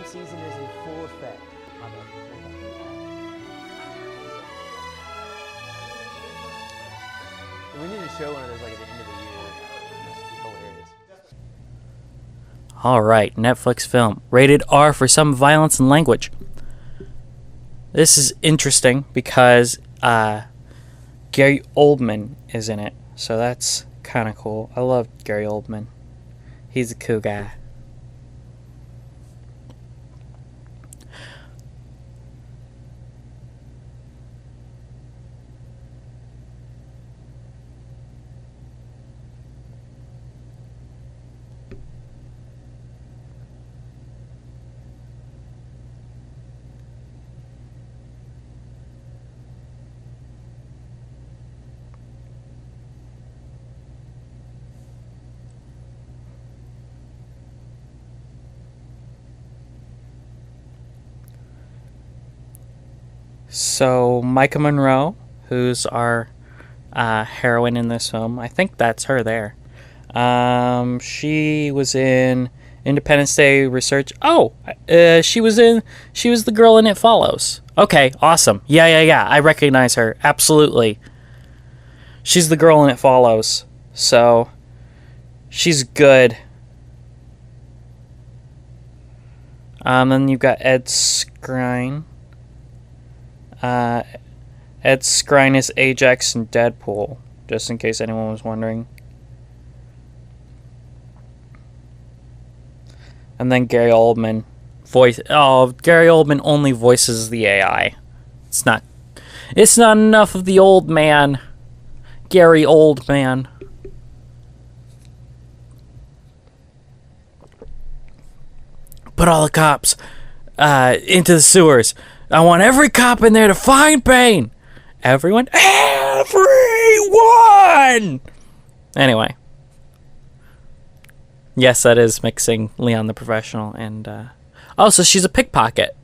season is in full effect. We need to show one of those like at the end of the year. It's hilarious. Alright, Netflix film. Rated R for some violence and language. This is interesting because Gary Oldman is in it. So that's kind of cool. I love Gary Oldman. He's a cool guy. So Micah Monroe, who's our heroine in this film, I think that's her there. She was in Independence Day Research. Oh, she was the girl in It Follows. Okay, awesome. Yeah. I recognize her. Absolutely. She's the girl in It Follows. So she's good. Then you've got Ed Skrein. Ed Skrein is Ajax in Deadpool, just in case anyone was wondering. And then Gary Oldman Gary Oldman only voices the AI. It's not enough of the old man. Gary Oldman. Put all the cops into the sewers. I want every cop in there to find pain. Everyone? Everyone! Anyway. Yes, that is mixing Leon the Professional and... Oh, so she's a pickpocket.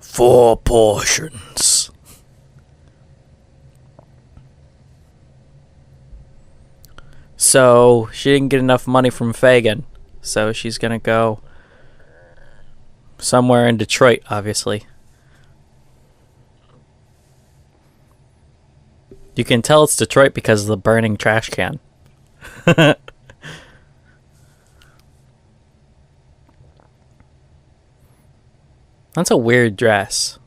Four portions. So she didn't get enough money from Fagin, so she's gonna go somewhere in Detroit, obviously. You can tell it's Detroit because of the burning trash can. That's a weird dress.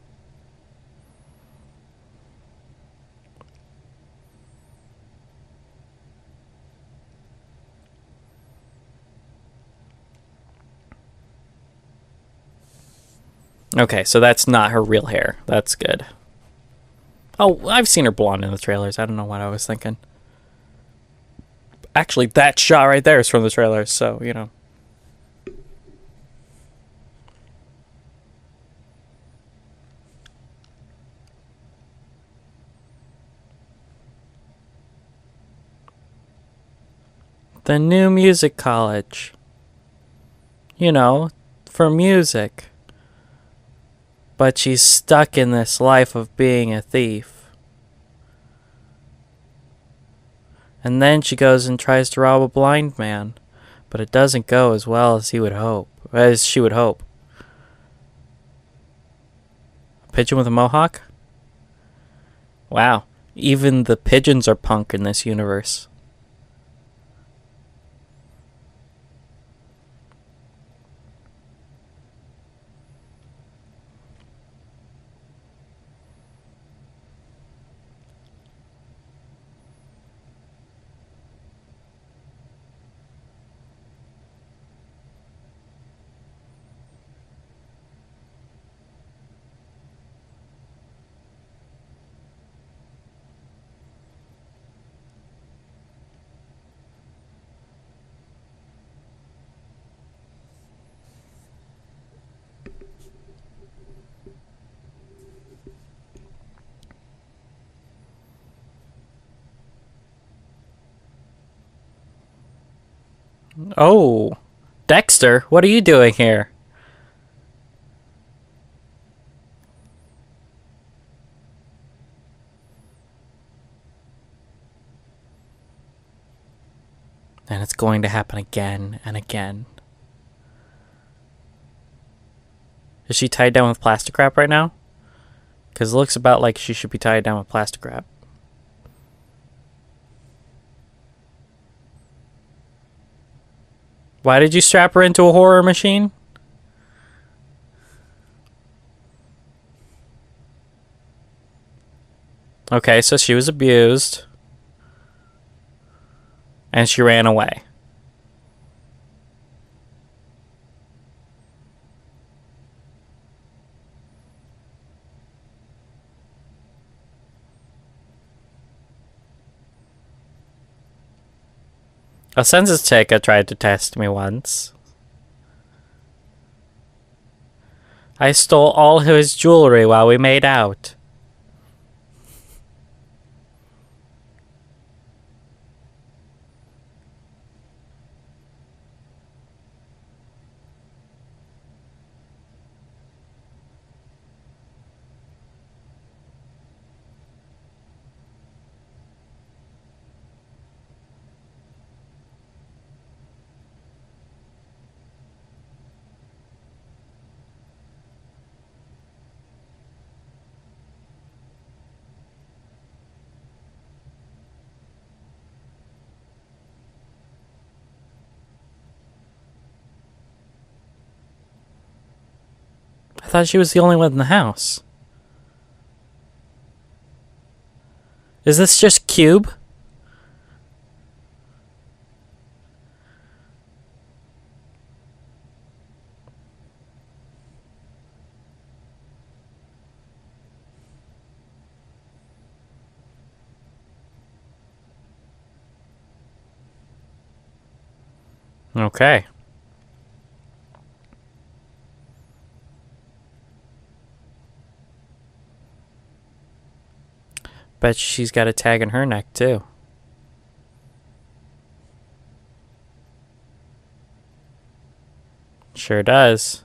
Okay, so that's not her real hair. That's good. Oh, I've seen her blonde in the trailers. I don't know what I was thinking. Actually, that shot right there is from the trailers, so, you know. The new music college. You know, for music. But she's stuck in this life of being a thief. And then she goes and tries to rob a blind man. But it doesn't go as well as she would hope. A pigeon with a mohawk? Wow. Even the pigeons are punk in this universe. Oh, Dexter, what are you doing here? And it's going to happen again and again. Is she tied down with plastic wrap right now? Because it looks about like she should be tied down with plastic wrap. Why did you strap her into a horror machine? Okay, so she was abused. And she ran away. A census taker tried to test me once. I stole all his jewelry while we made out. I thought she was the only one in the house. Is this just Cube? Okay. Bet she's got a tag in her neck, too. Sure does.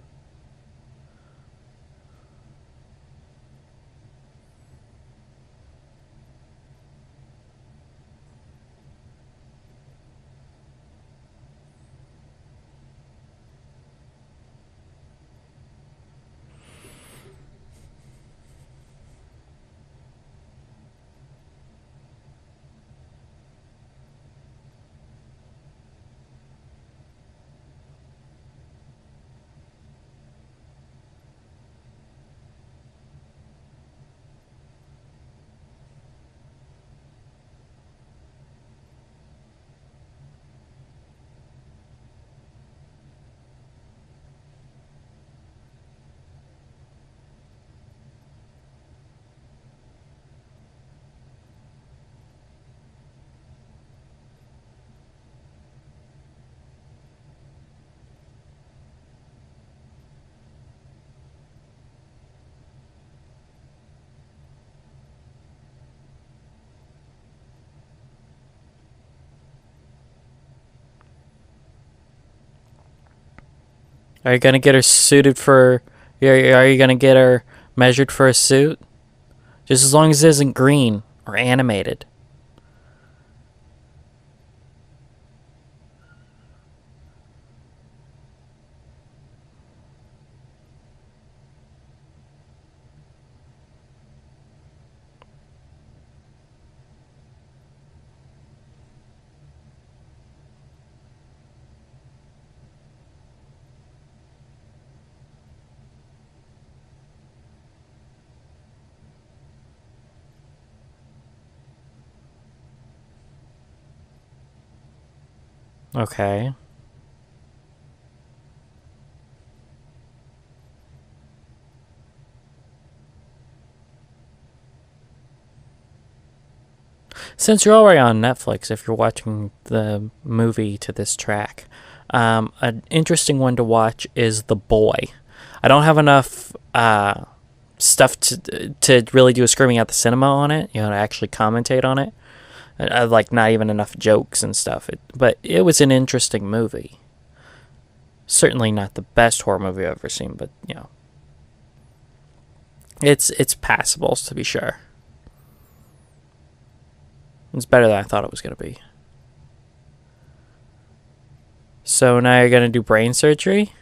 Are you gonna get her suited for... Are you gonna get her measured for a suit? Just as long as it isn't green or animated. Okay. Since you're already on Netflix, if you're watching the movie to this track, an interesting one to watch is The Boy. I don't have enough stuff to really do a screaming at the cinema on it, to actually commentate on it. Like, not even enough jokes and stuff. But it was an interesting movie. Certainly not the best horror movie I've ever seen, but, it's passable, to be sure. It's better than I thought it was going to be. So now you're gonna do brain surgery?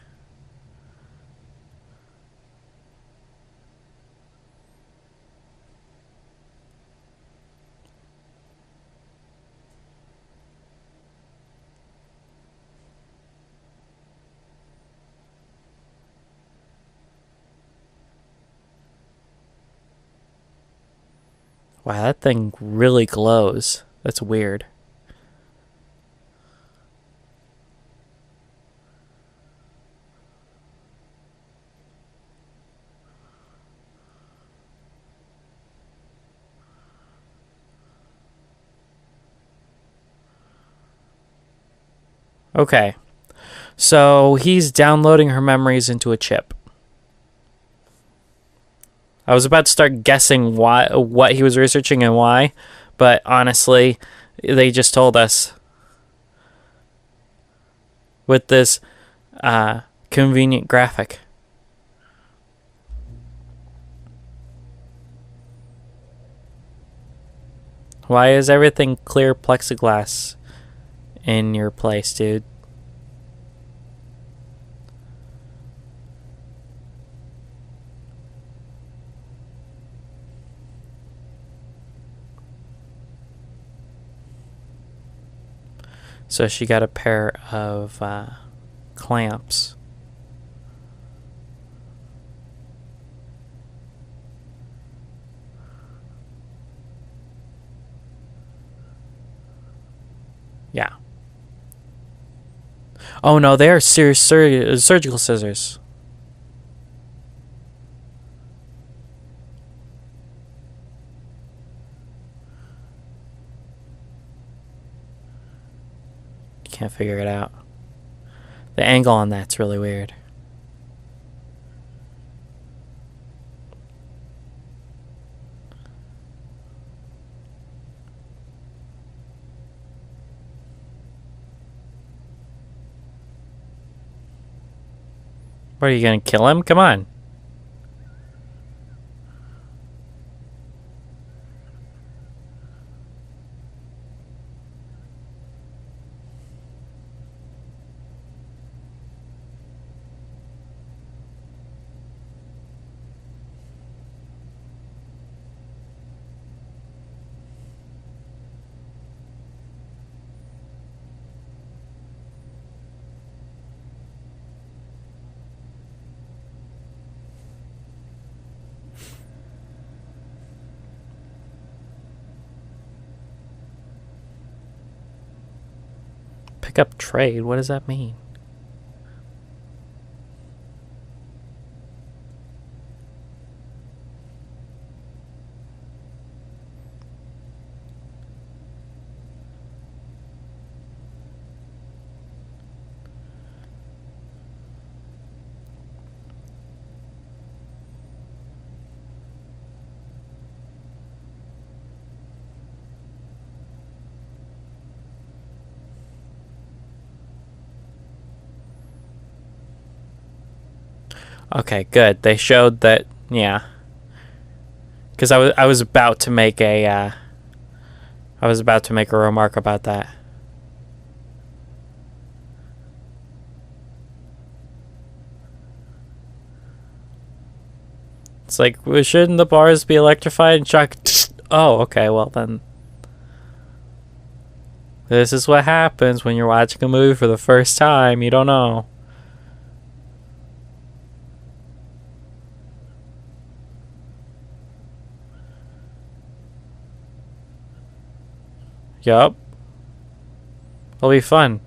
Wow, that thing really glows. That's weird. Okay. So he's downloading her memories into a chip. I was about to start guessing what he was researching and why, but honestly, they just told us with this convenient graphic. Why is everything clear plexiglass in your place, dude? So she got a pair of clamps. Yeah. Oh no, they are serious surgical scissors. Can't figure it out. The angle on that's really weird. What, are you gonna kill him? Come on. Pick up trade? What does that mean? Okay, good. They showed that, yeah. Because I was about to make a remark about that. It's like, well, shouldn't the bars be electrified and shocked? Oh, okay, well then. This is what happens when you're watching a movie for the first time. You don't know. Yup. It'll be fun.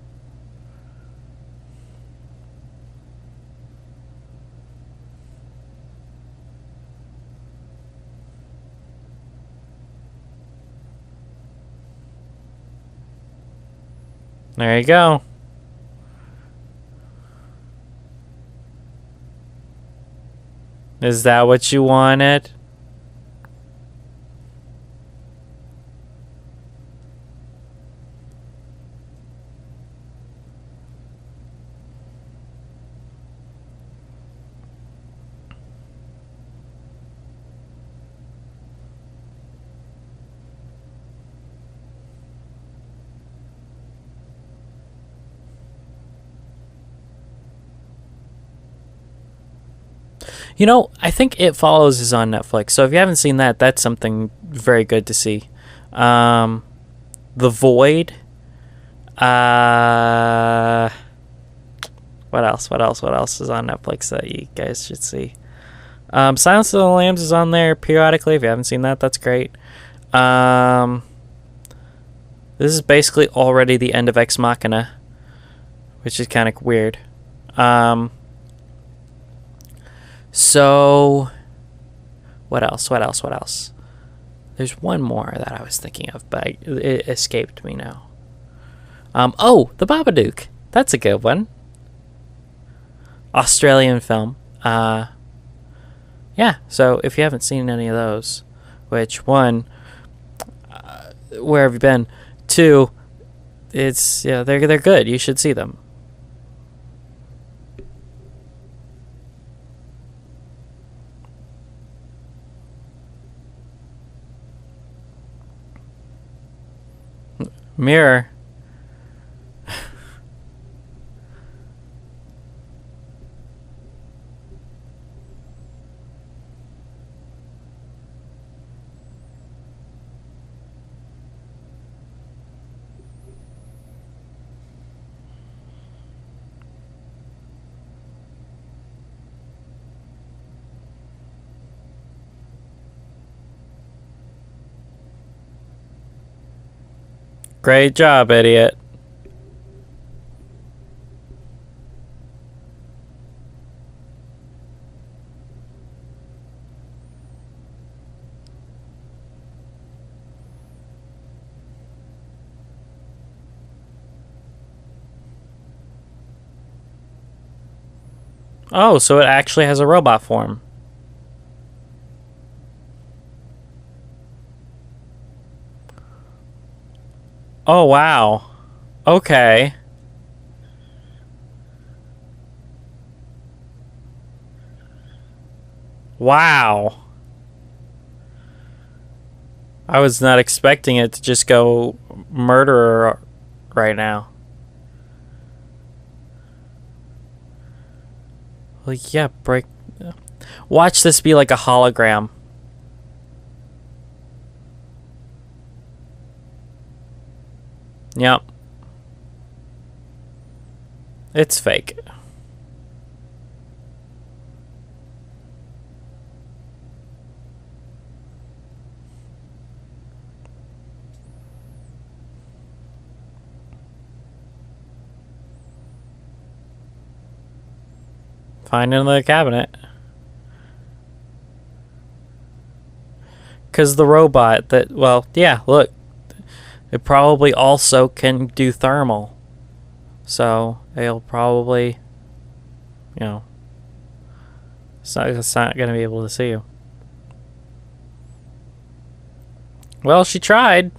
There you go. Is that what you wanted? You know, I think It Follows is on Netflix. So if you haven't seen that, that's something very good to see. The Void. What else? What else? What else is on Netflix that you guys should see? Silence of the Lambs is on there periodically. If you haven't seen that, that's great. This is basically already the end of Ex Machina, which is kind of weird. So, what else? What else? What else? There's one more that I was thinking of, but it escaped me now. Oh, The Babadook. That's a good one. Australian film. Yeah, so if you haven't seen any of those, which one, where have you been? Two, it's they're good. You should see them. Mirror. Great job, idiot. Oh, so it actually has a robot form. Oh, wow. Okay. Wow. I was not expecting it to just go murderer right now. Well, yeah, break. Watch this be like a hologram. Yep. It's fake. Find it in the cabinet. Because the robot that, well, yeah, look. It probably also can do thermal. So it'll probably, it's not going to be able to see you. Well, she tried.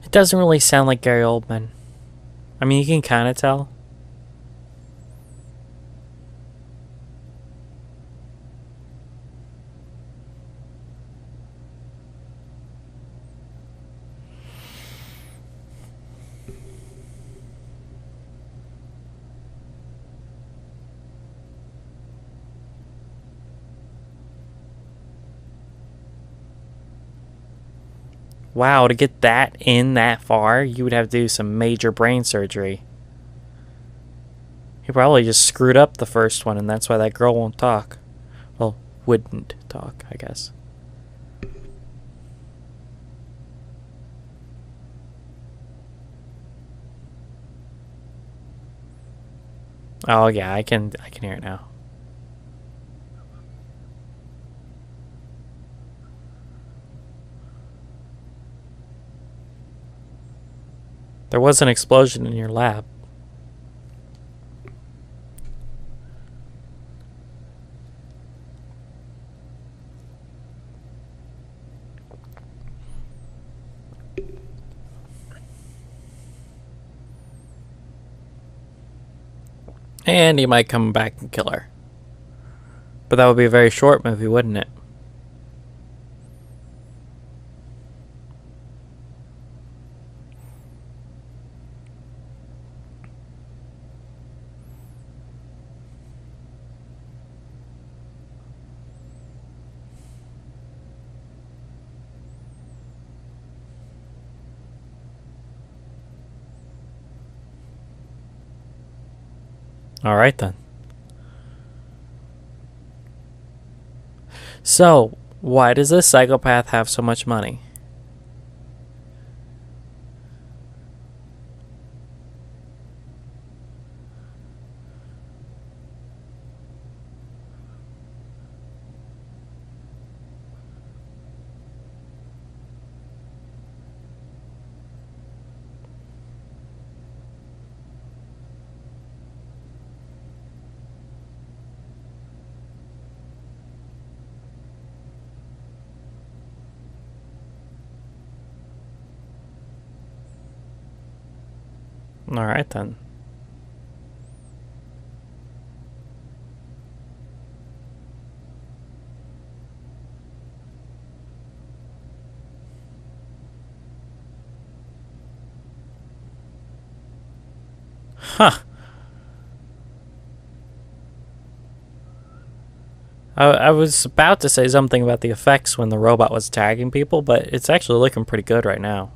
It doesn't really sound like Gary Oldman. I mean, you can kind of tell. Wow, to get that in that far, you would have to do some major brain surgery. He probably just screwed up the first one, and that's why that girl won't talk. Well, wouldn't talk, I guess. Oh yeah, I can hear it now. There was an explosion in your lab. And he might come back and kill her. But that would be a very short movie, wouldn't it? All right, then. So, why does this psychopath have so much money? All right, then. Huh. I was about to say something about the effects when the robot was tagging people, but it's actually looking pretty good right now.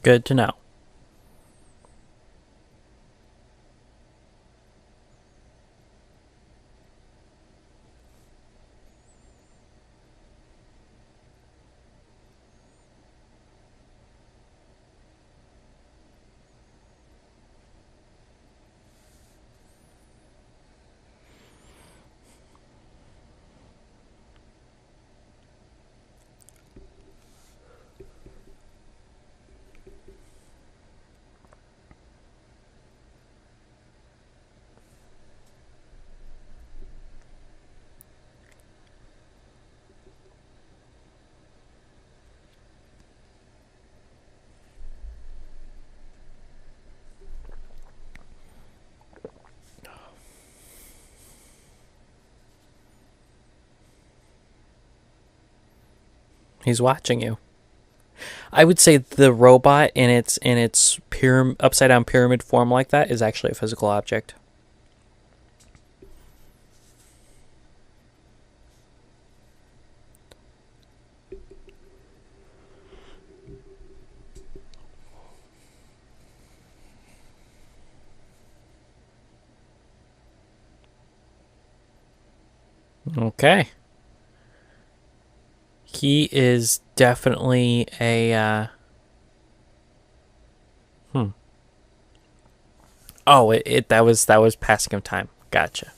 Good to know. He's watching you. I would say the robot in its upside down pyramid form like that is actually a physical object. Okay. He is definitely a Oh, that was passing of time. Gotcha.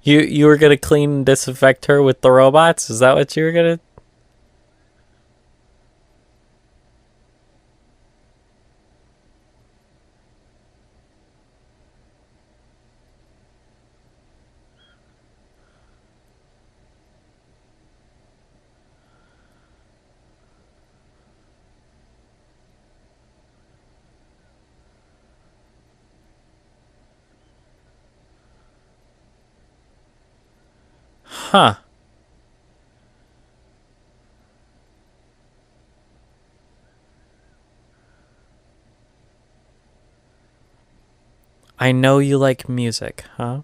You were gonna clean and disinfect her with the robots? Is that what you were gonna? Huh. I know you like music, huh?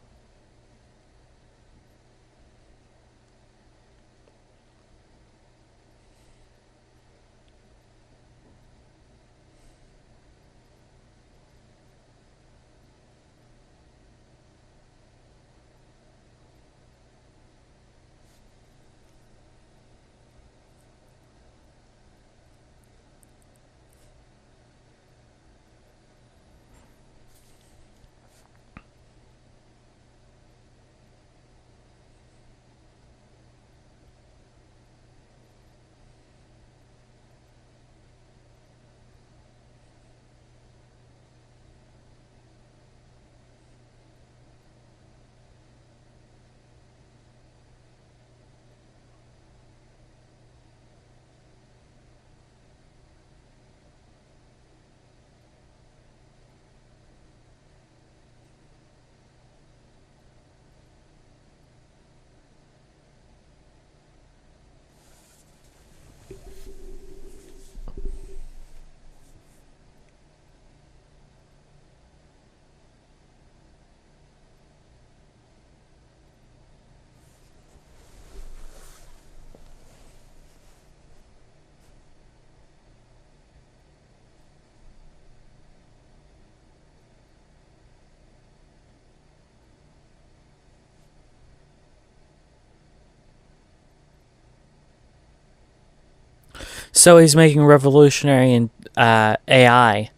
So he's making revolutionary in AI,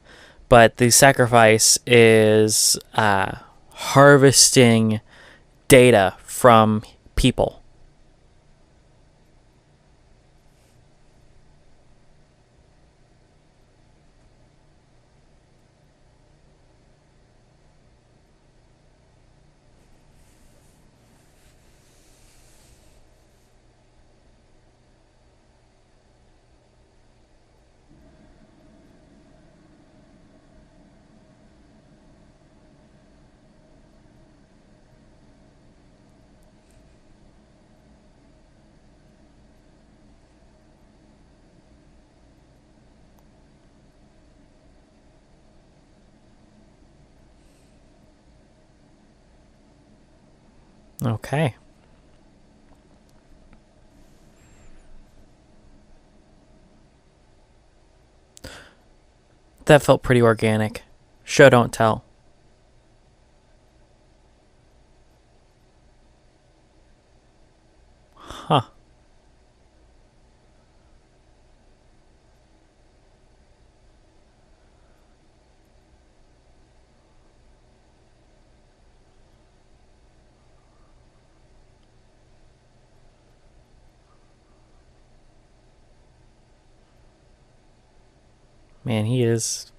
but the sacrifice is harvesting data from people. Okay. That felt pretty organic. Show don't tell. Huh. Man, he is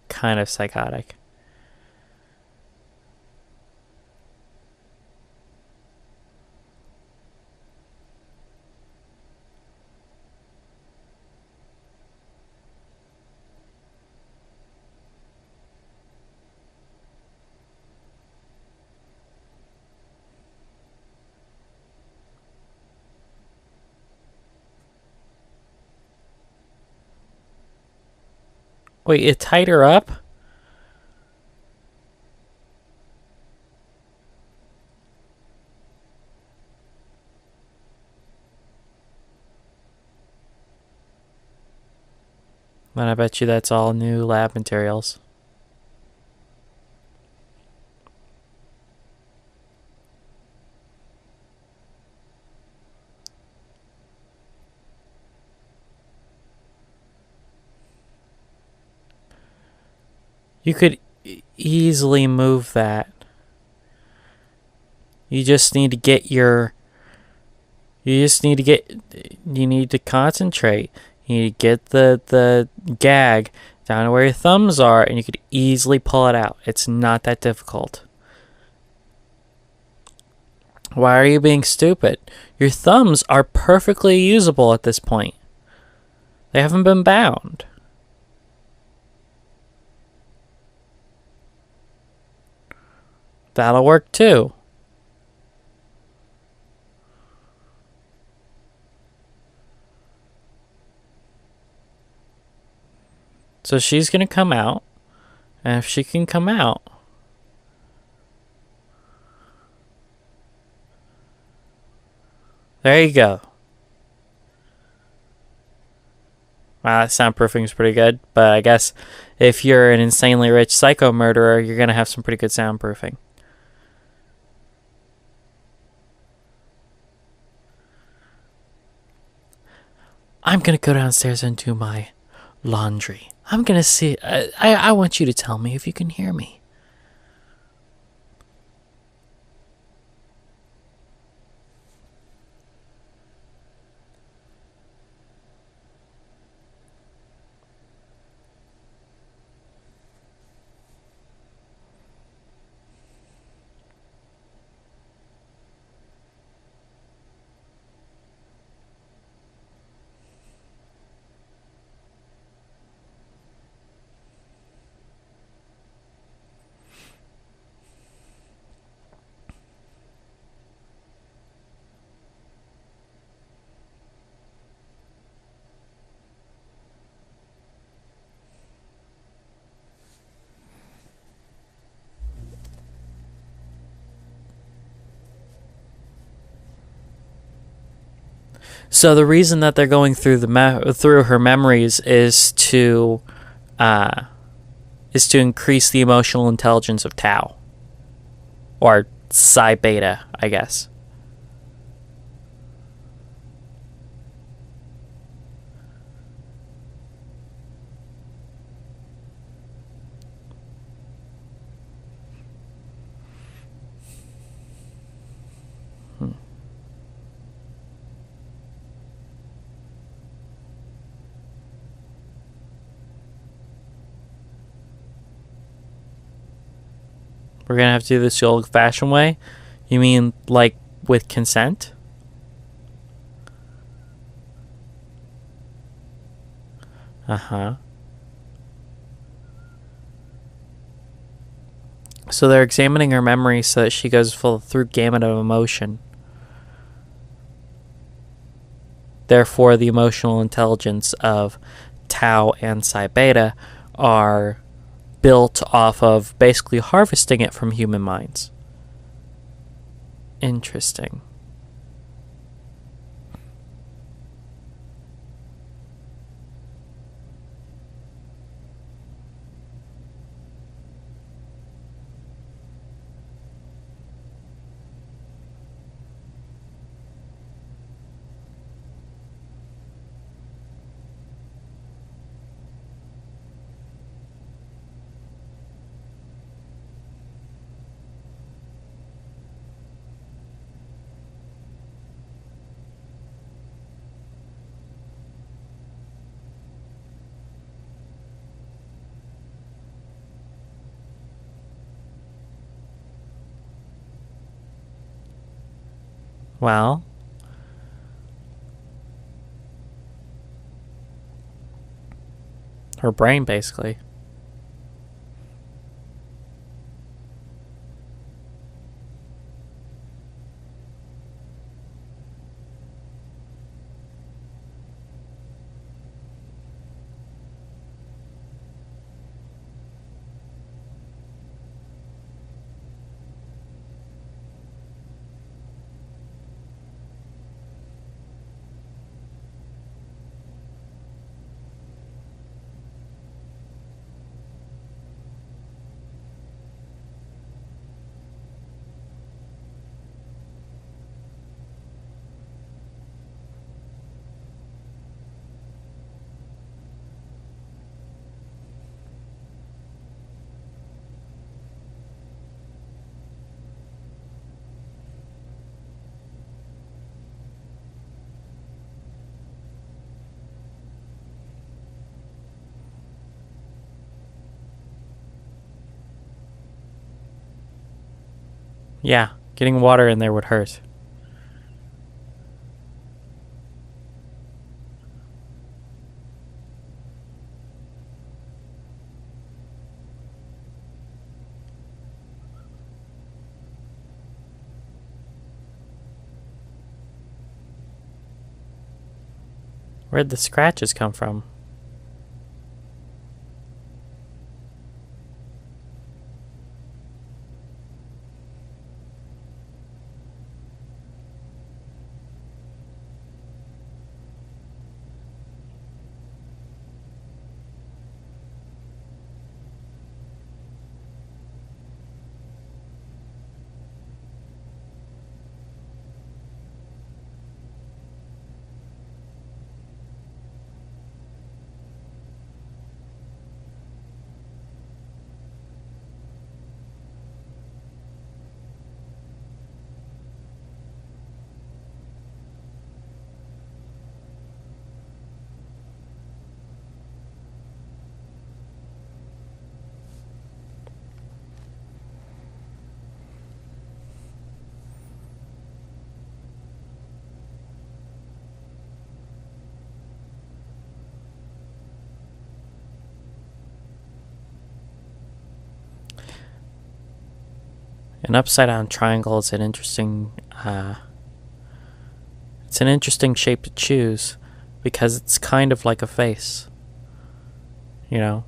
kind of psychotic. Wait, it tied her up? Then I bet you that's all new lab materials. You could easily move that. You just need to get your. You just need to get. You need to concentrate. You need to get the gag down to where your thumbs are, and you could easily pull it out. It's not that difficult. Why are you being stupid? Your thumbs are perfectly usable at this point. They haven't been bound. That'll work too. So she's going to come out. And if she can come out... There you go. Wow, that soundproofing is pretty good. But I guess if you're an insanely rich psycho murderer, you're going to have some pretty good soundproofing. I'm going to go downstairs and do my laundry. I'm going to see... I want you to tell me if you can hear me. So the reason that they're going through through her memories is to increase the emotional intelligence of Tau, or Psi Beta, I guess. We're going to have to do this the old-fashioned way? You mean, like, with consent? Uh-huh. So they're examining her memory so that she goes through gamut of emotion. Therefore, the emotional intelligence of Tau and Psi Beta are built off of basically harvesting it from human minds. Interesting. Well, her brain, basically. Yeah, getting water in there would hurt. Where'd the scratches come from? An upside down triangle is it's an interesting shape to choose because it's kind of like a face, you know?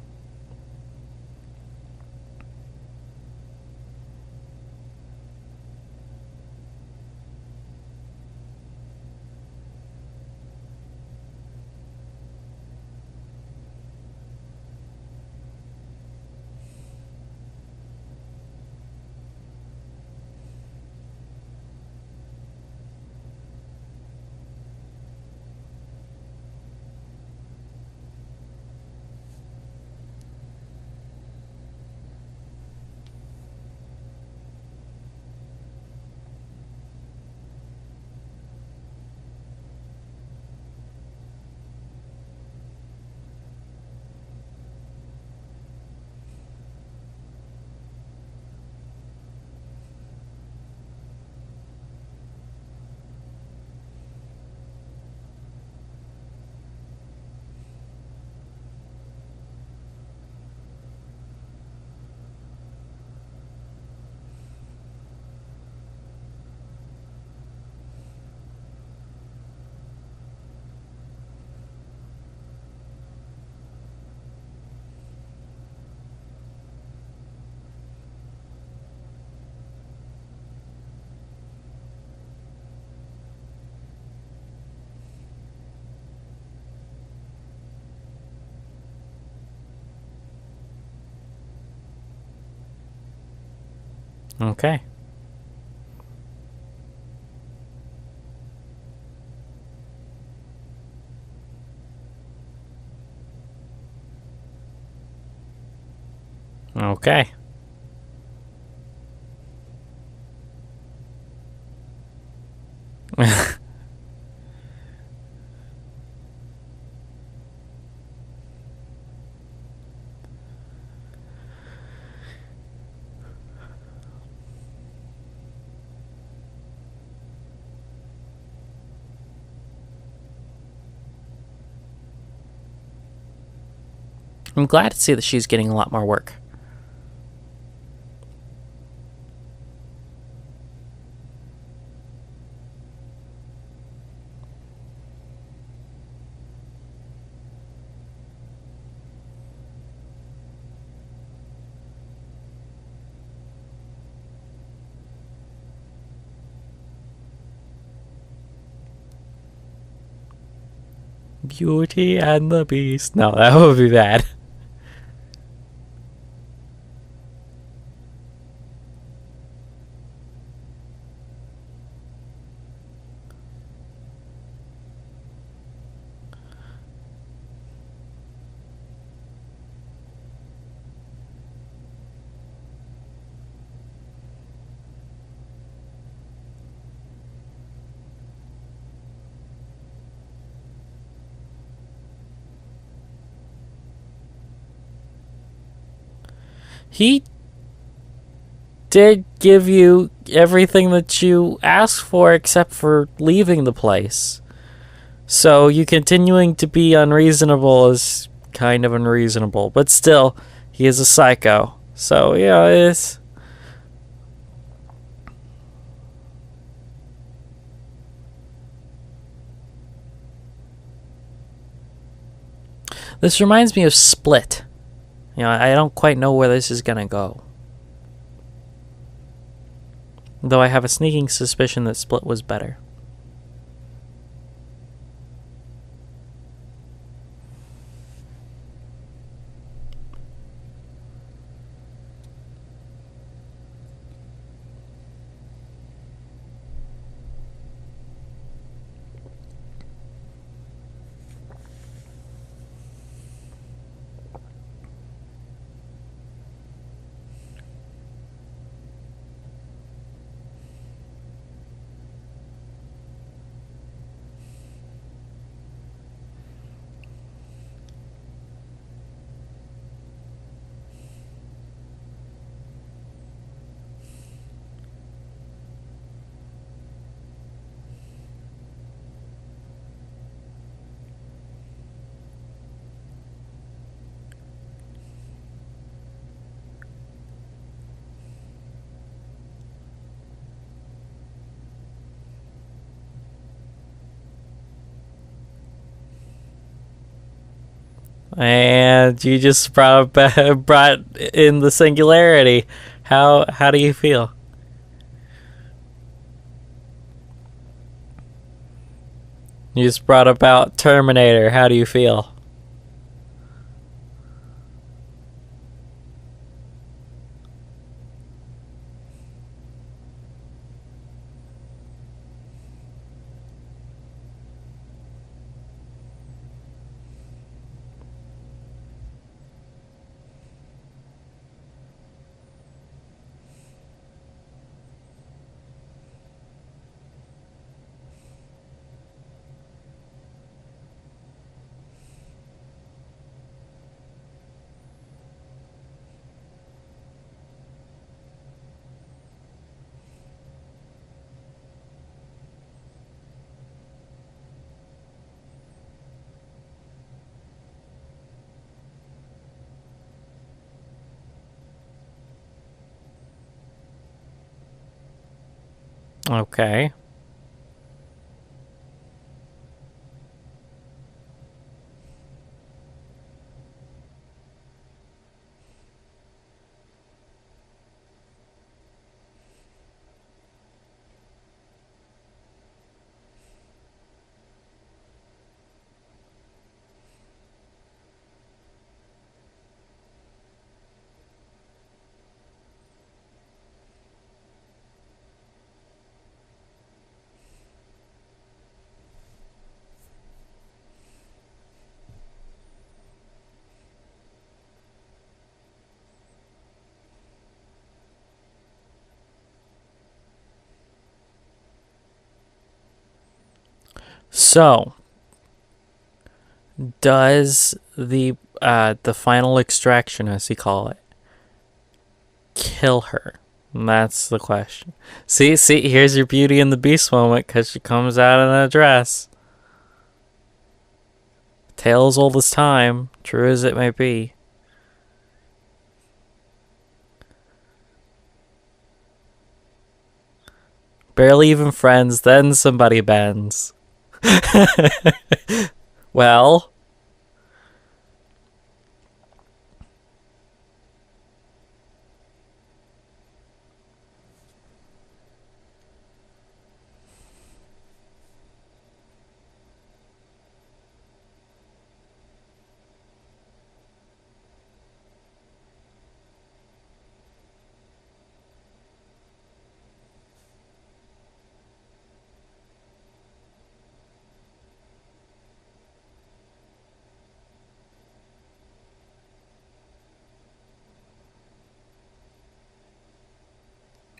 Okay. Okay. I'm glad to see that she's getting a lot more work. Beauty and the Beast. No, that would be bad. He did give you everything that you asked for except for leaving the place. So you continuing to be unreasonable is kind of unreasonable. But still, he is a psycho. So, yeah, it's... This reminds me of Split. You know, I don't quite know where this is gonna go. Though I have a sneaking suspicion that Split was better. And you just brought in the singularity. How do you feel? You just brought about Terminator. How do you feel? Okay. So, does the final extraction, as you call it, kill her? And that's the question. See, here's your Beauty and the Beast moment, because she comes out in a dress. Tale as old as time, true as it may be. Barely even friends, then somebody bends. Well,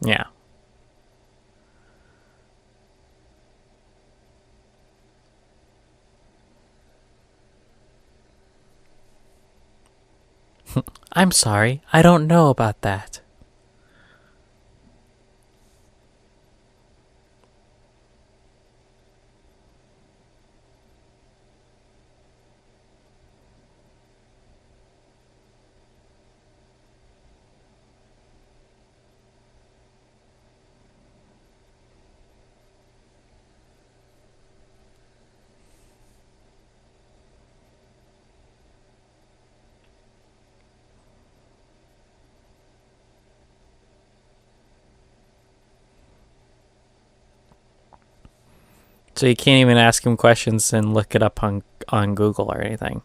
yeah. I'm sorry, I don't know about that. So you can't even ask him questions and look it up on Google or anything.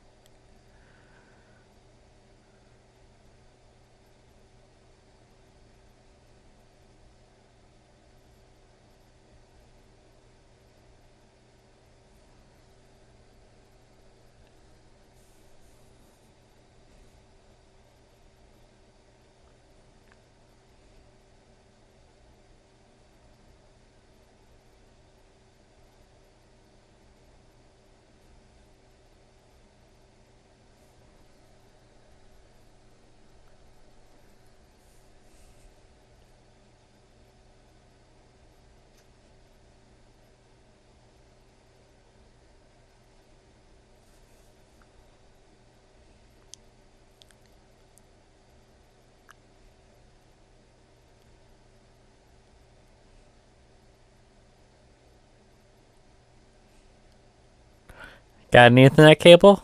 Got an Ethernet cable?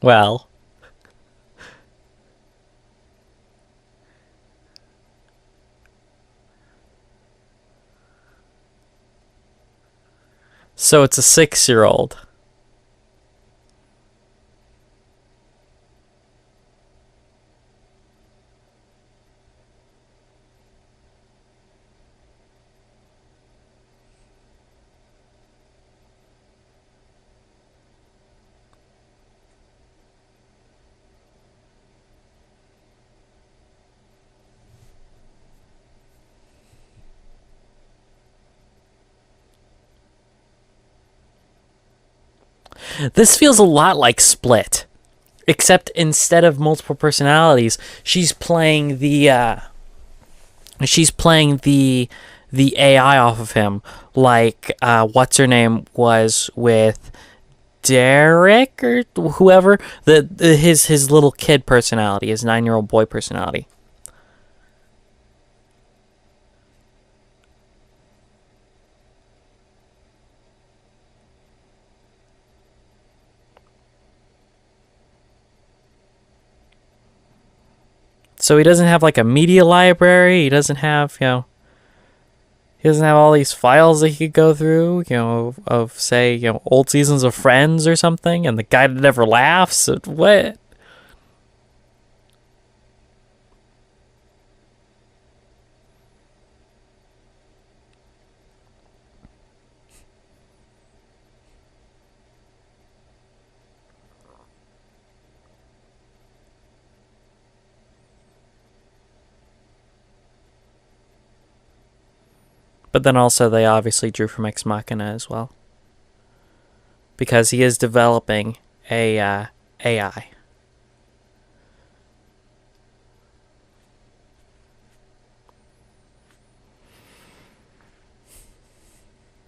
Well, so it's a 6-year-old. This feels a lot like Split, except instead of multiple personalities, she's playing the AI off of him, like what's her name was with Derek or whoever, his little kid personality, his 9-year-old boy personality. So he doesn't have like a media library. He doesn't have, he doesn't have all these files that he could go through, of say, old seasons of Friends or something, and the guy that never laughs. What? But then also they obviously drew from Ex Machina as well, because he is developing a AI.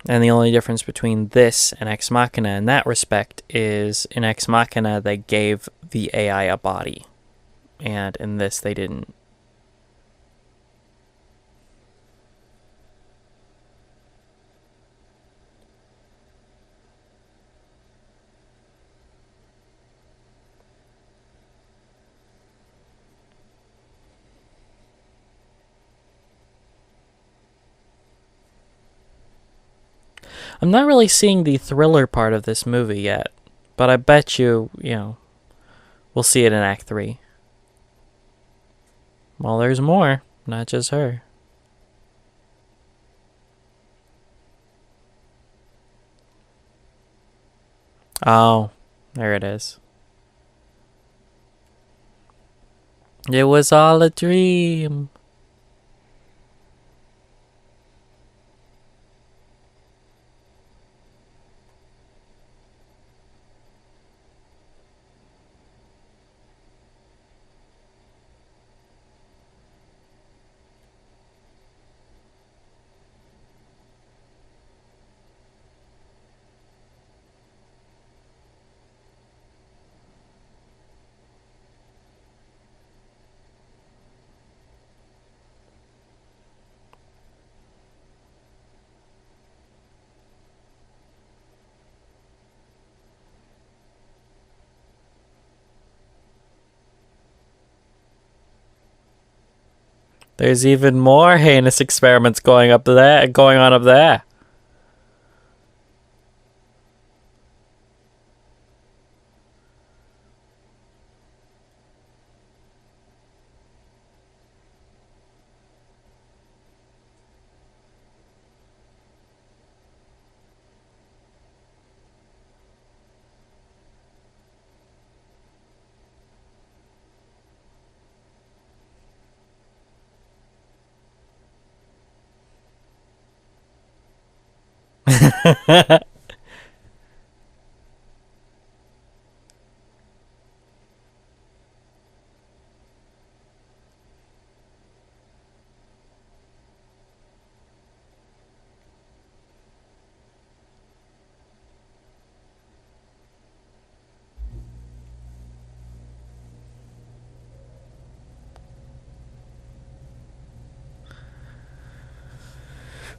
And the only difference between this and Ex Machina in that respect is in Ex Machina they gave the AI a body, and in this they didn't. I'm not really seeing the thriller part of this movie yet, but I bet we'll see it in Act 3. Well, there's more, not just her. Oh, there it is. It was all a dream. There's even more heinous experiments going on up there.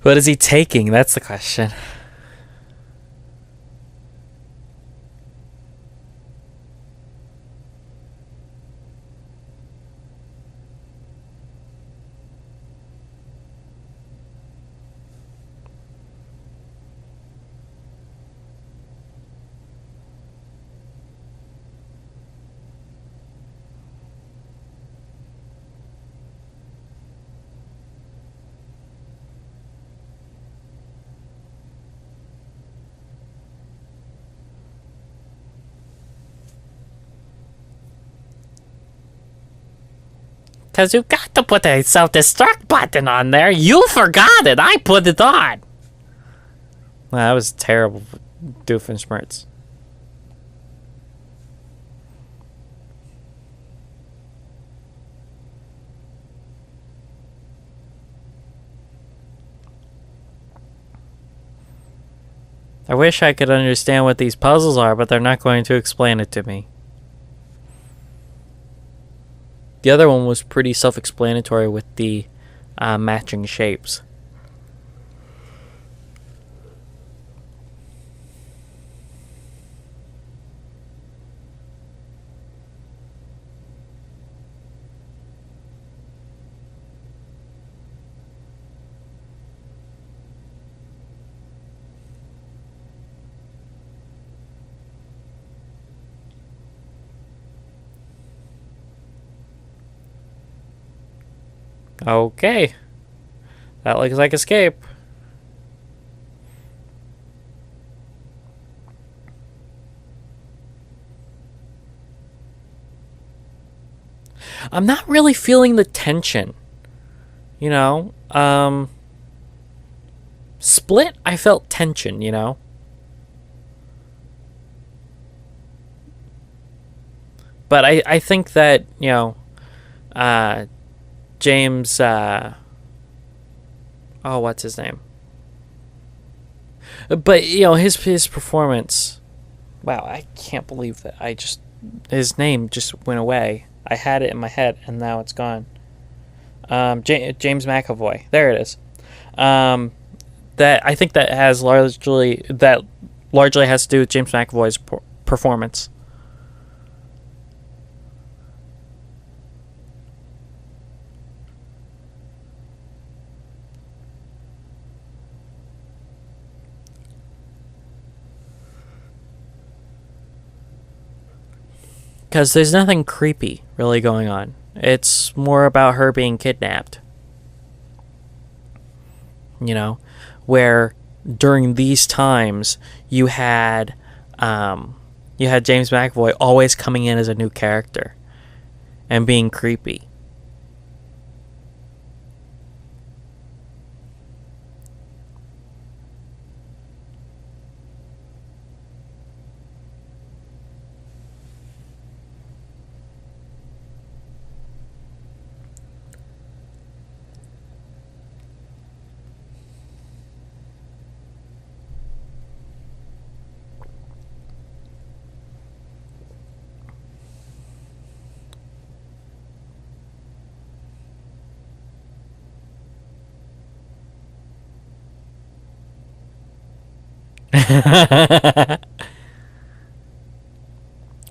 What is he taking? That's the question. Because you got to put a self-destruct button on there. You forgot it. I put it on. Wow, that was terrible, Doofenshmirtz. I wish I could understand what these puzzles are, but they're not going to explain it to me. The other one was pretty self-explanatory with the matching shapes. Okay. That looks like escape. I'm not really feeling the tension. You know? Split, I felt tension, you know? But I think that, you know, James, what's his name? But, you know, his performance, wow, I can't believe that his name just went away. I had it in my head, and now it's gone. James McAvoy, there it is. That I think that largely has to do with James McAvoy's performance. Because there's nothing creepy really going on. It's more about her being kidnapped. You know, where during these times you had James McAvoy always coming in as a new character and being creepy.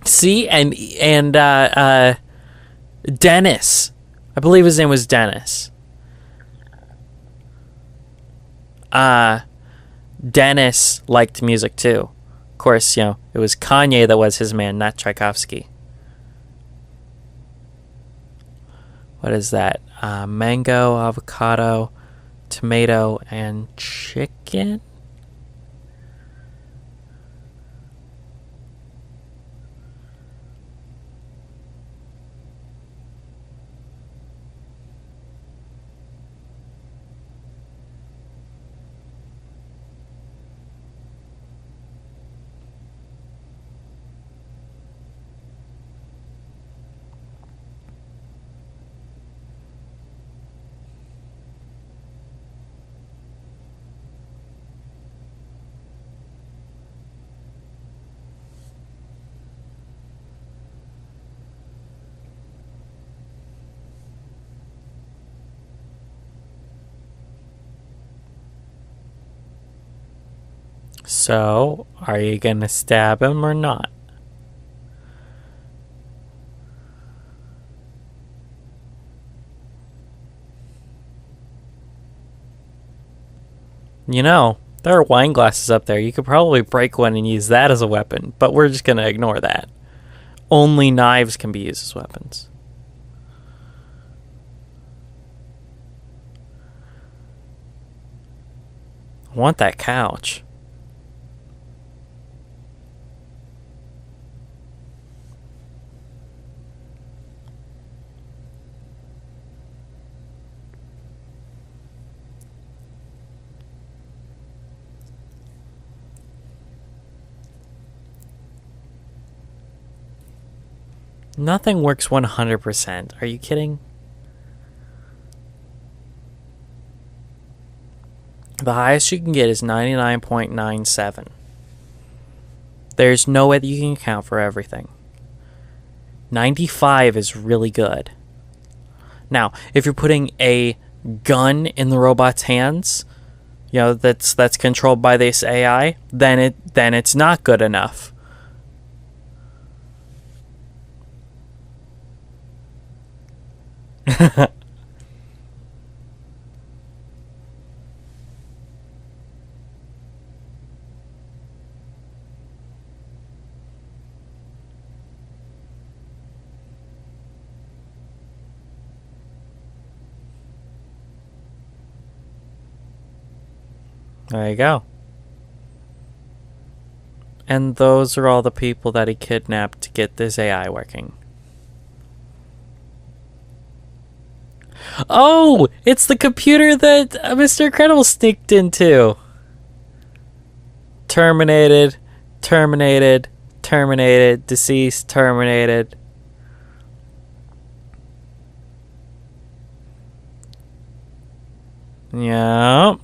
See, and Dennis, I believe his name was Dennis. Dennis liked music too. Of course, you know, it was Kanye that was his man, not Tchaikovsky. What is that? Mango, avocado, tomato, and chicken? So, are you gonna stab him or not? You know, there are wine glasses up there. You could probably break one and use that as a weapon, but we're just gonna ignore that. Only knives can be used as weapons. I want that couch. Nothing works 100%. Are you kidding? The highest you can get is 99.97. There's no way that you can account for everything. 95 is really good. Now, if you're putting a gun in the robot's hands, you know, that's controlled by this AI, then it's not good enough. There you go. And those are all the people that he kidnapped to get this AI working. Oh, it's the computer that Mr. Incredible sneaked into. Terminated, terminated, terminated, deceased, terminated. Yeah.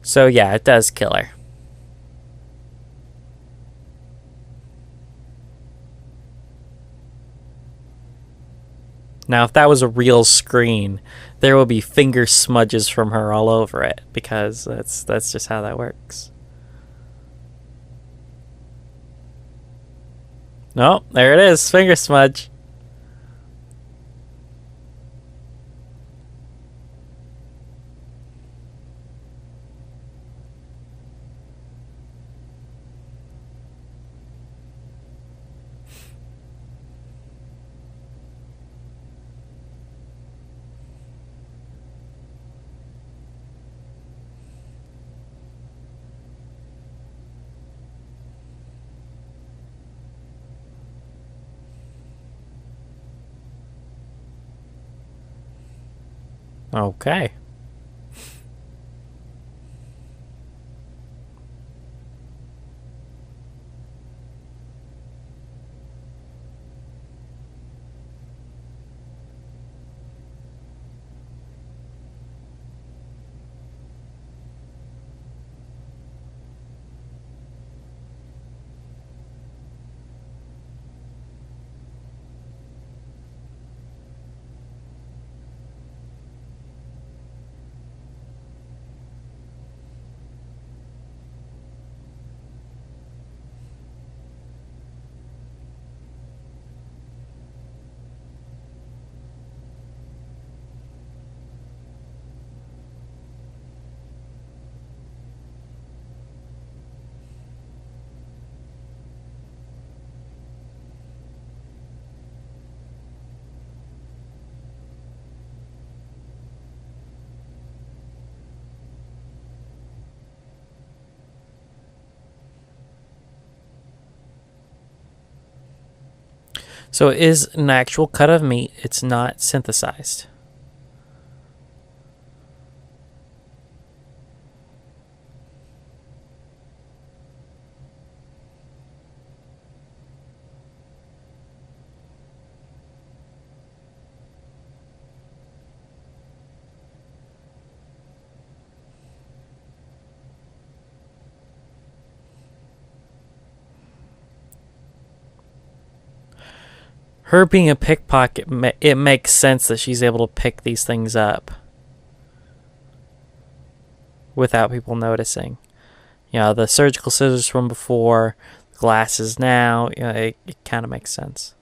So yeah, it does kill her. Now, if that was a real screen, there will be finger smudges from her all over it, because that's just how that works. No, there it is, finger smudge. Okay. So it is an actual cut of meat. It's not synthesized. her being a pickpocket, it makes sense that she's able to pick these things up without people noticing. You know, the surgical scissors from before, the glasses now, you know, it kind of makes sense.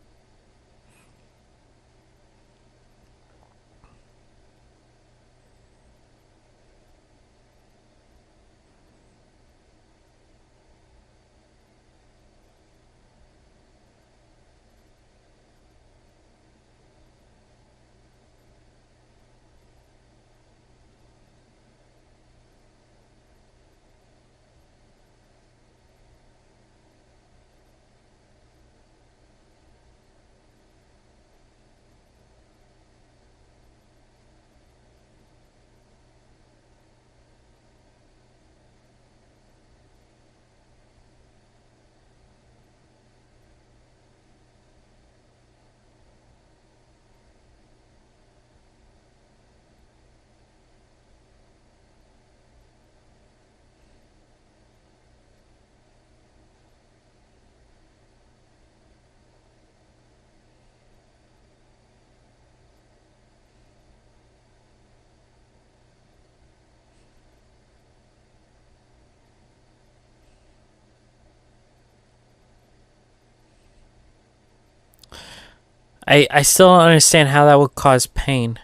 I still don't understand how that would cause pain.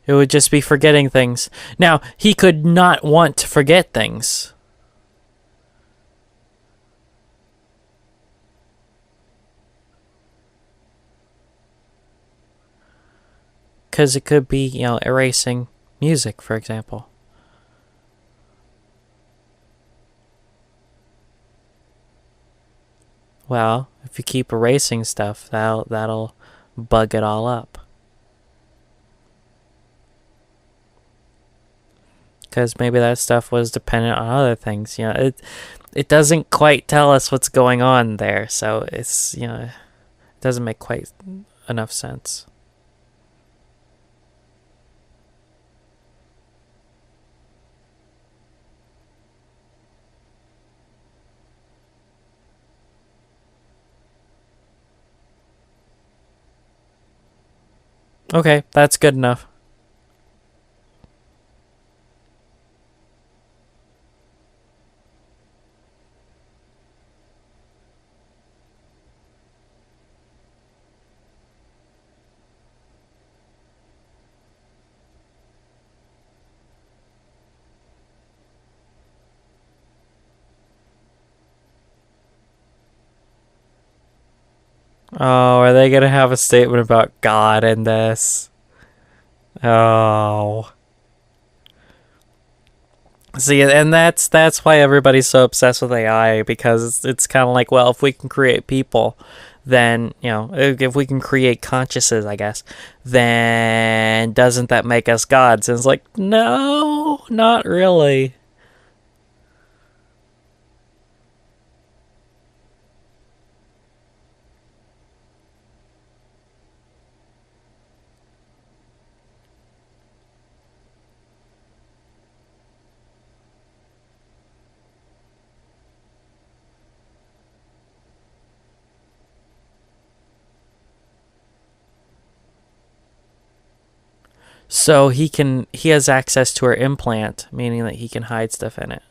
It would just be forgetting things. Now, he could not want to forget things. Because it could be, you know, erasing music, for example. Well, if you keep erasing stuff, that'll bug it all up. Because maybe that stuff was dependent on other things. You know, it doesn't quite tell us what's going on there, so it's, you know, it doesn't make quite enough sense. Okay, that's good enough. Oh, are they gonna have a statement about God in this? Oh. See, and that's why everybody's so obsessed with AI, because it's kind of like, well, if we can create people, then, you know, if we can create consciousness, I guess, then doesn't that make us gods? And it's like, no, not really. So he has access to her implant, meaning that he can hide stuff in it.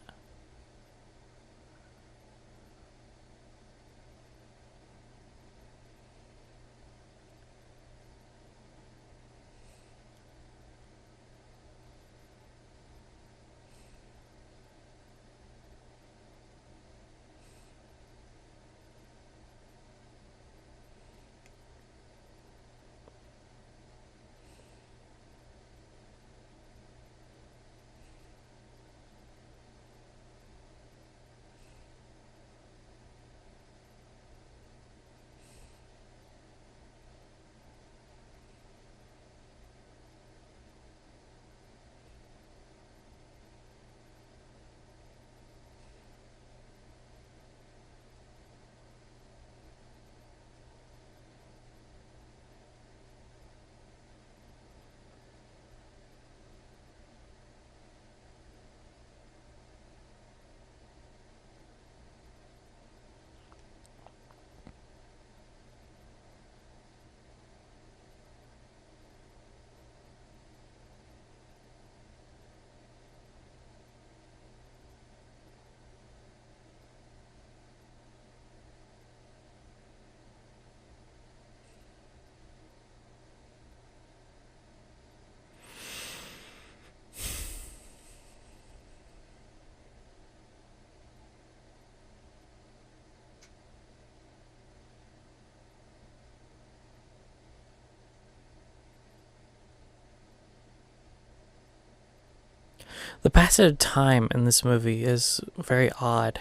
The passage of time in this movie is very odd.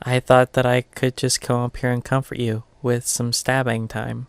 I thought that I could just come up here and comfort you with some stabbing time.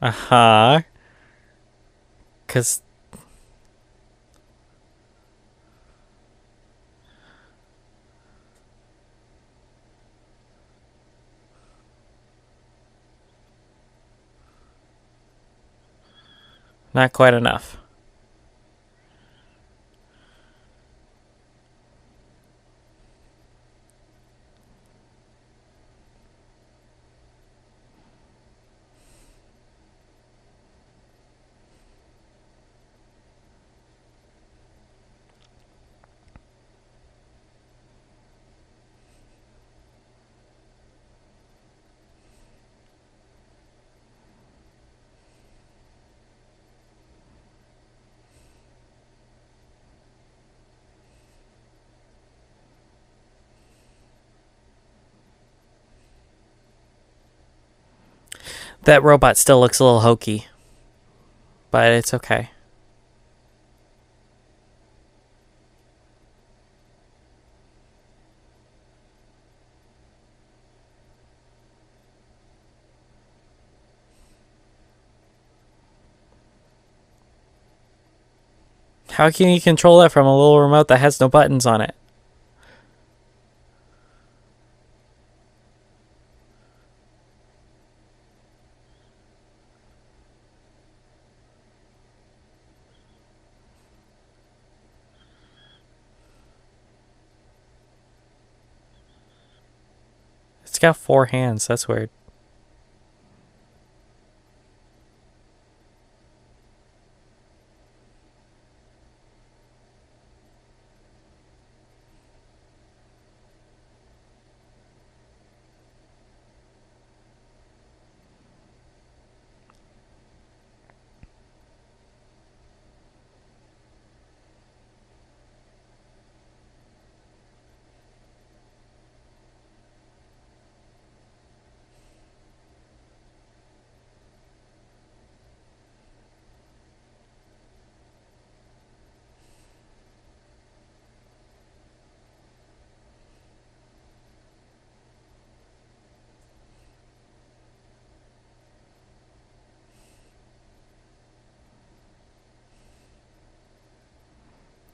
Uh-huh. Because not quite enough. That robot still looks a little hokey, but it's okay. How can you control that from a little remote that has no buttons on it? It's got 4 hands. That's weird.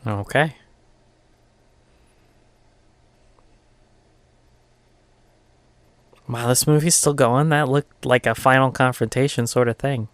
Okay. Wow, this movie's still going? That looked like a final confrontation sort of thing.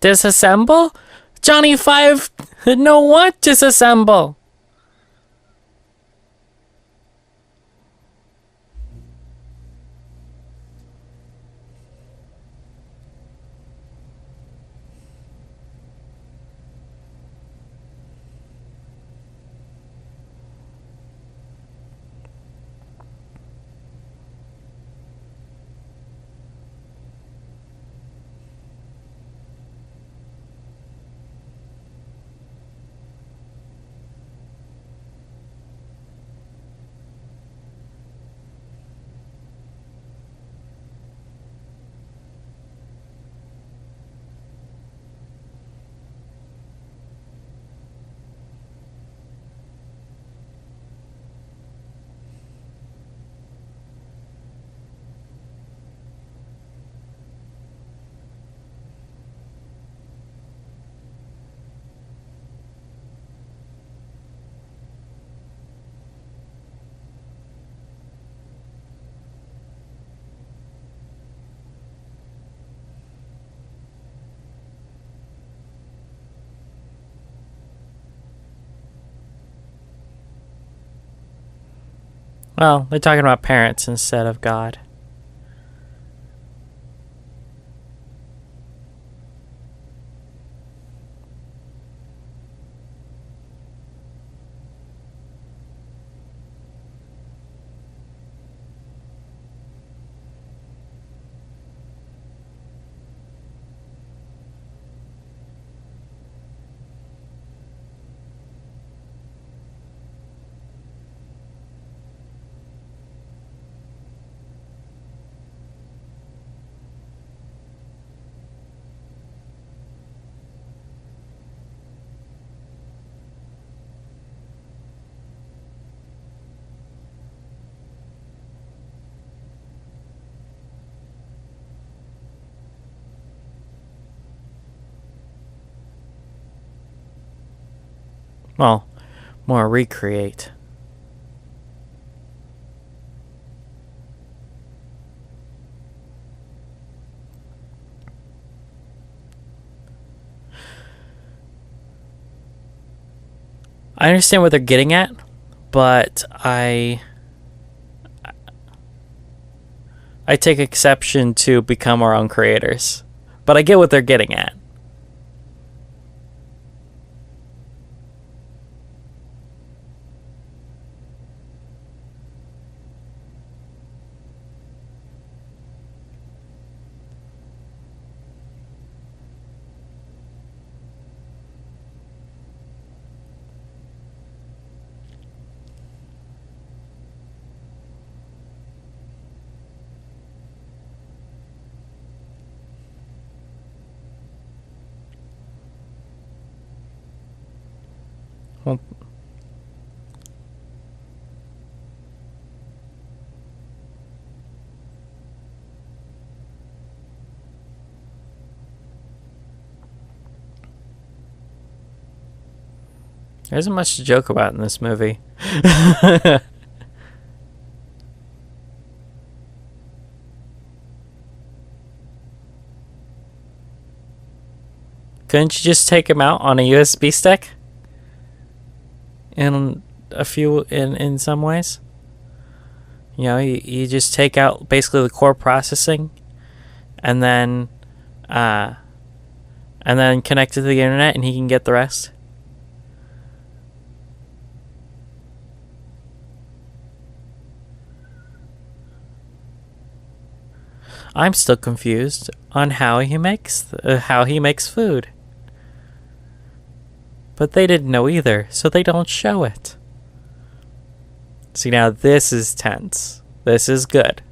Disassemble? Johnny Five, no what? Disassemble. Well, they're talking about parents instead of God. Well, more recreate. I understand what they're getting at, but I take exception to become our own creators. But I get what they're getting at. Well, there isn't much to joke about in this movie. Couldn't you just take him out on a USB stick? In some ways, you know, you just take out basically the core processing, and then connect it to the internet, and he can get the rest. I'm still confused on how he makes food. But they didn't know either, so they don't show it. See, now this is tense. This is good.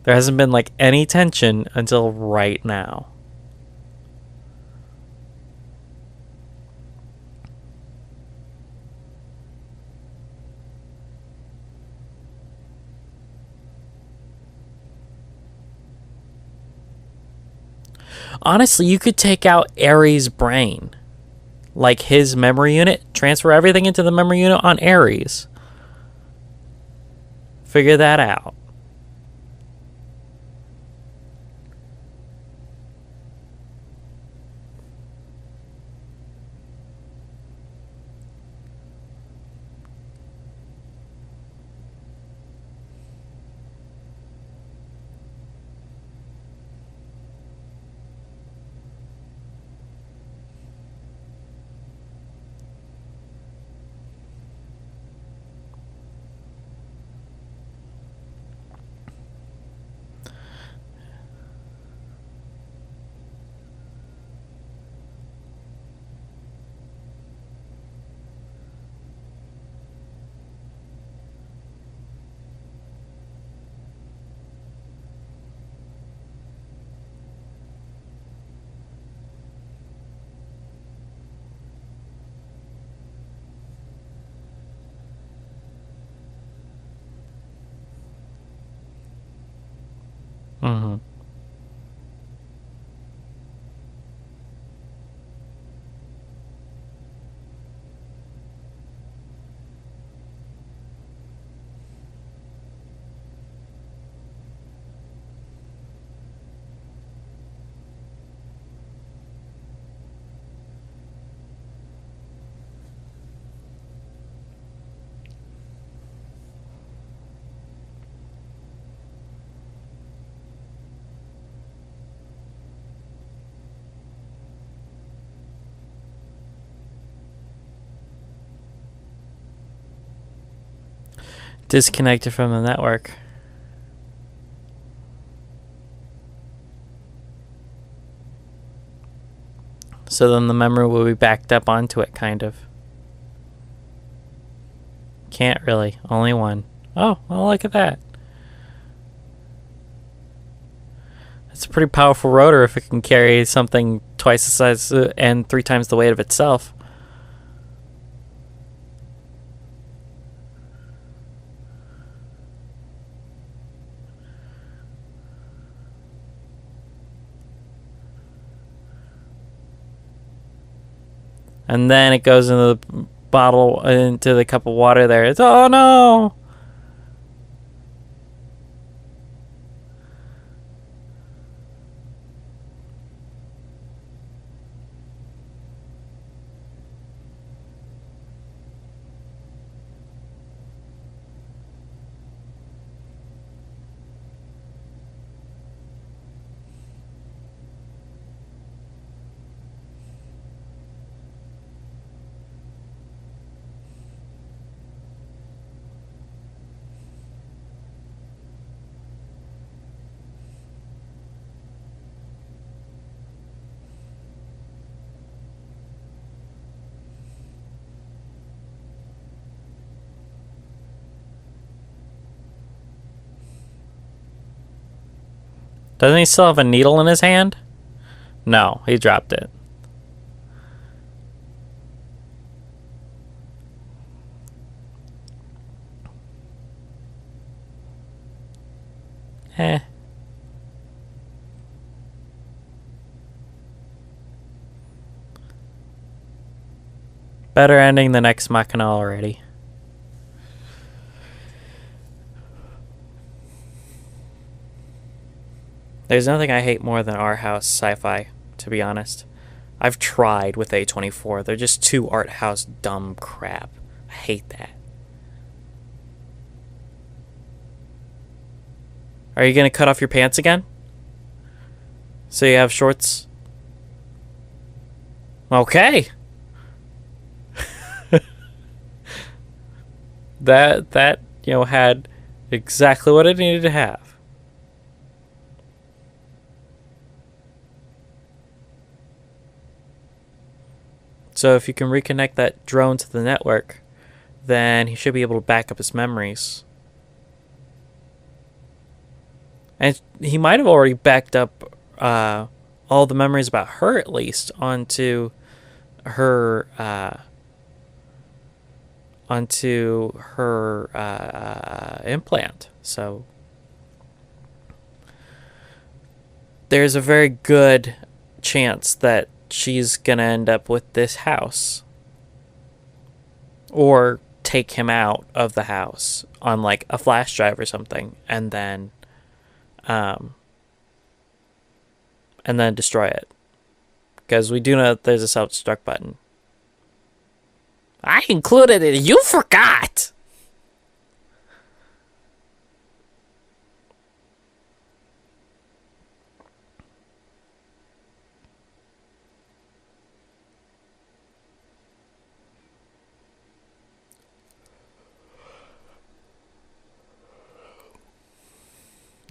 There hasn't been like any tension until right now. Honestly, you could take out Ares' brain. Like his memory unit, transfer everything into the memory unit on Ares. Figure that out. Mm-hmm. Disconnected from the network. So then the memory will be backed up onto it, kind of. Can't really. Only one. Oh, well, look at that. It's a pretty powerful rotor if it can carry something twice the size and 3 times the weight of itself. And then it goes into the bottle, into the cup of water there. It's, oh no! Doesn't he still have a needle in his hand? No, he dropped it. Eh. Better ending than Ex Machina already. There's nothing I hate more than art house sci-fi, to be honest. I've tried with A24. They're just too art house dumb crap. I hate that. Are you going to cut off your pants again? So you have shorts? Okay. that had exactly what it needed to have. So if you can reconnect that drone to the network, then he should be able to back up his memories. And he might have already backed up all the memories about her, at least, onto her implant. So there's a very good chance that she's gonna end up with this house, or take him out of the house on like a flash drive or something, and then destroy it, because we do know that there's a self-destruct button. I included it. You forgot.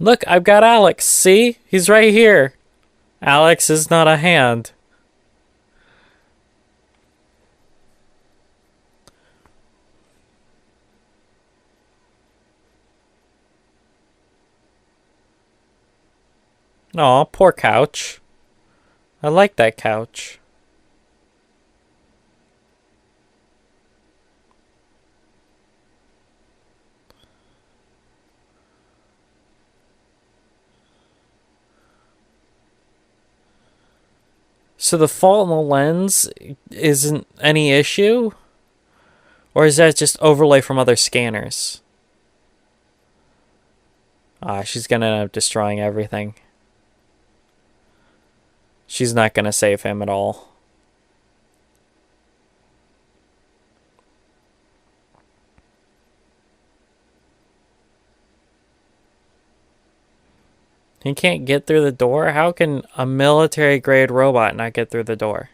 Look, I've got Alex. See? He's right here. Alex is not a hand. Aw, poor couch. I like that couch. So the fault in the lens isn't any issue? Or is that just overlay from other scanners? She's gonna end up destroying everything. She's not gonna save him at all. He can't get through the door? How can a military-grade robot not get through the door?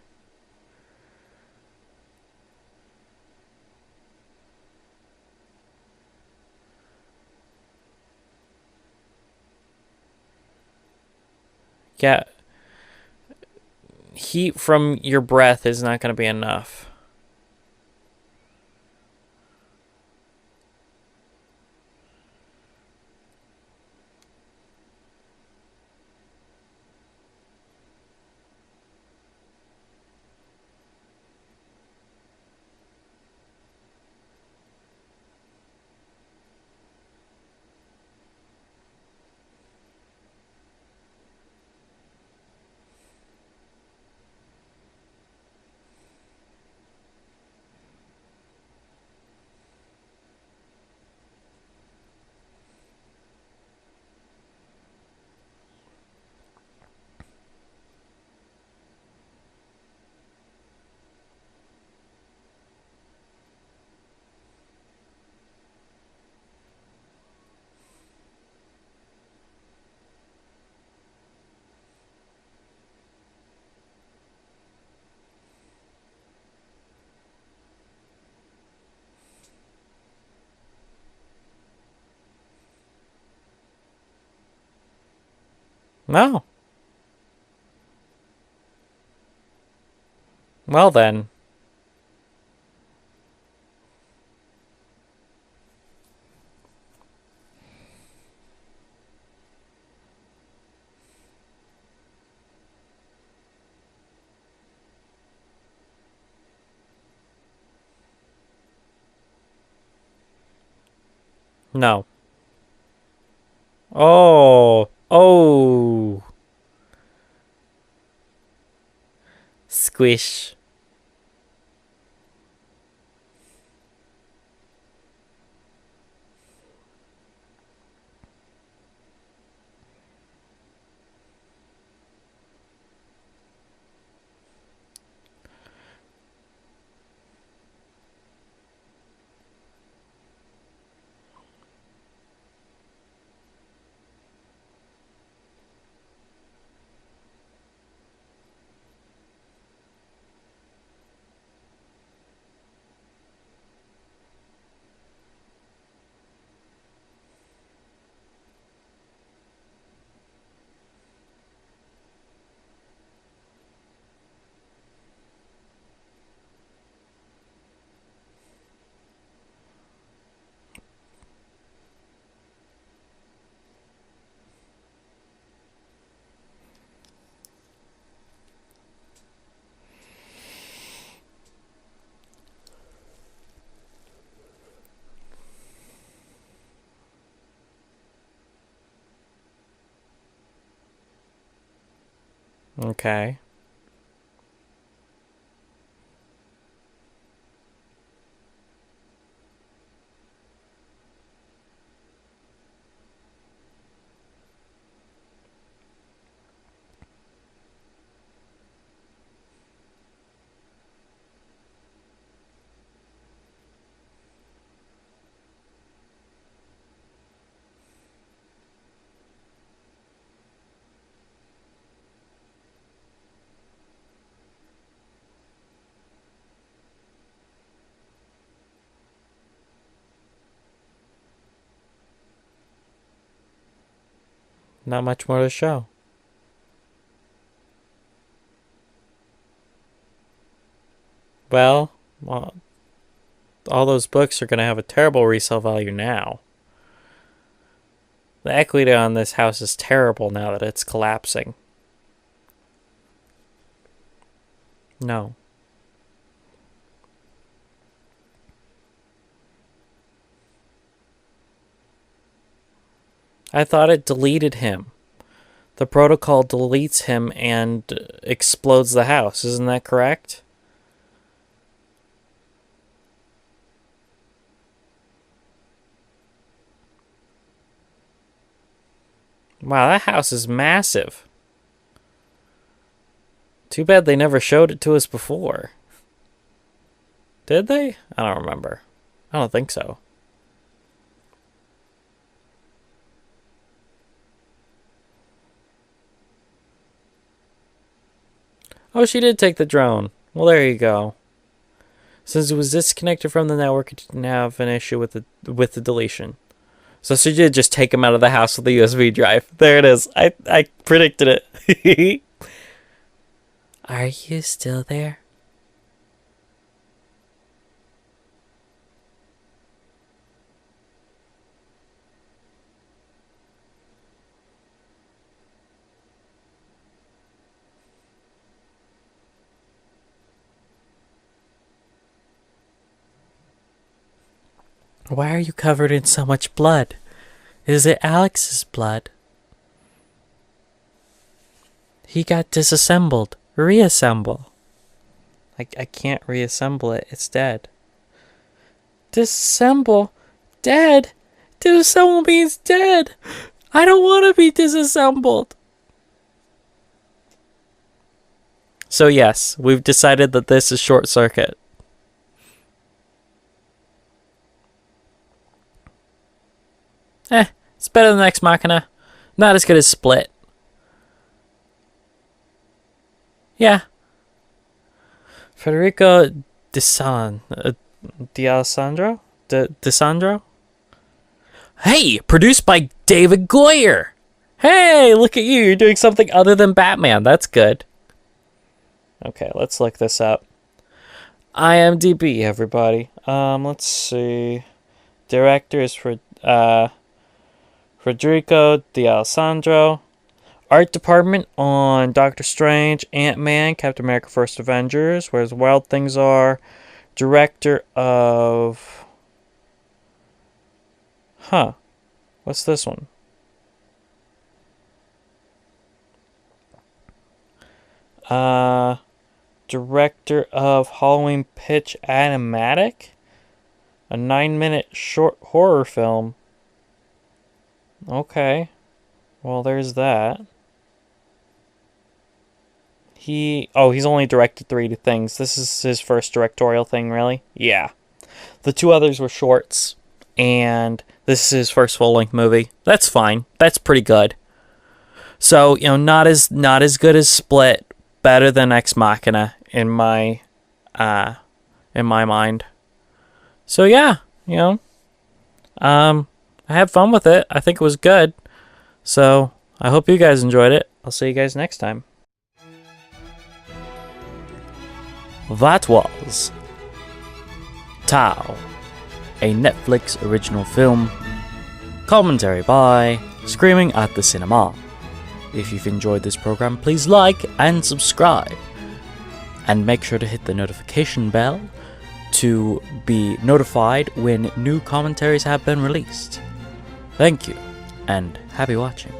Yeah. Heat from your breath is not going to be enough. No. Well then. No. Oh. Oh. Squish. Okay. Not much more to show. Well, all those books are going to have a terrible resale value now. The equity on this house is terrible now that it's collapsing. No. I thought it deleted him. The protocol deletes him and explodes the house. Isn't that correct? Wow, that house is massive. Too bad they never showed it to us before. Did they? I don't remember. I don't think so. Oh, she did take the drone. Well, there you go. Since it was disconnected from the network, it didn't have an issue with the deletion. So she did just take him out of the house with the USB drive. There it is. I predicted it. Are you still there? Why are you covered in so much blood? Is it Alex's blood? He got disassembled. Reassemble. I can't reassemble it. It's dead. Disassemble? Dead? Disassemble means dead. I don't want to be disassembled. So yes, we've decided that this is Short Circuit. It's better than Ex Machina. Not as good as Split. Yeah. Federico D'Alessandro? Hey! Produced by David Goyer! Hey! Look at you! You're doing something other than Batman. That's good. Okay, let's look this up. IMDb, everybody. Let's see. Director is for Federico D'Alessandro. Art department on Doctor Strange, Ant-Man, Captain America: First Avengers, Where the Wild Things Are. Director of... What's this one? Director of Halloween Pitch Animatic? A 9-minute short horror film. Okay. Well, there's that. He's only directed 3 things. This is his first directorial thing, really? Yeah. The 2 others were shorts, and this is his first full-length movie. That's fine. That's pretty good. So, not as good as Split, better than Ex Machina in my mind. So yeah, I had fun with it. I think it was good. So I hope you guys enjoyed it. I'll see you guys next time. That was Tao, a Netflix original film. Commentary by Screaming at the Cinema. If you've enjoyed this program, please like and subscribe. And make sure to hit the notification bell to be notified when new commentaries have been released. Thank you, and happy watching.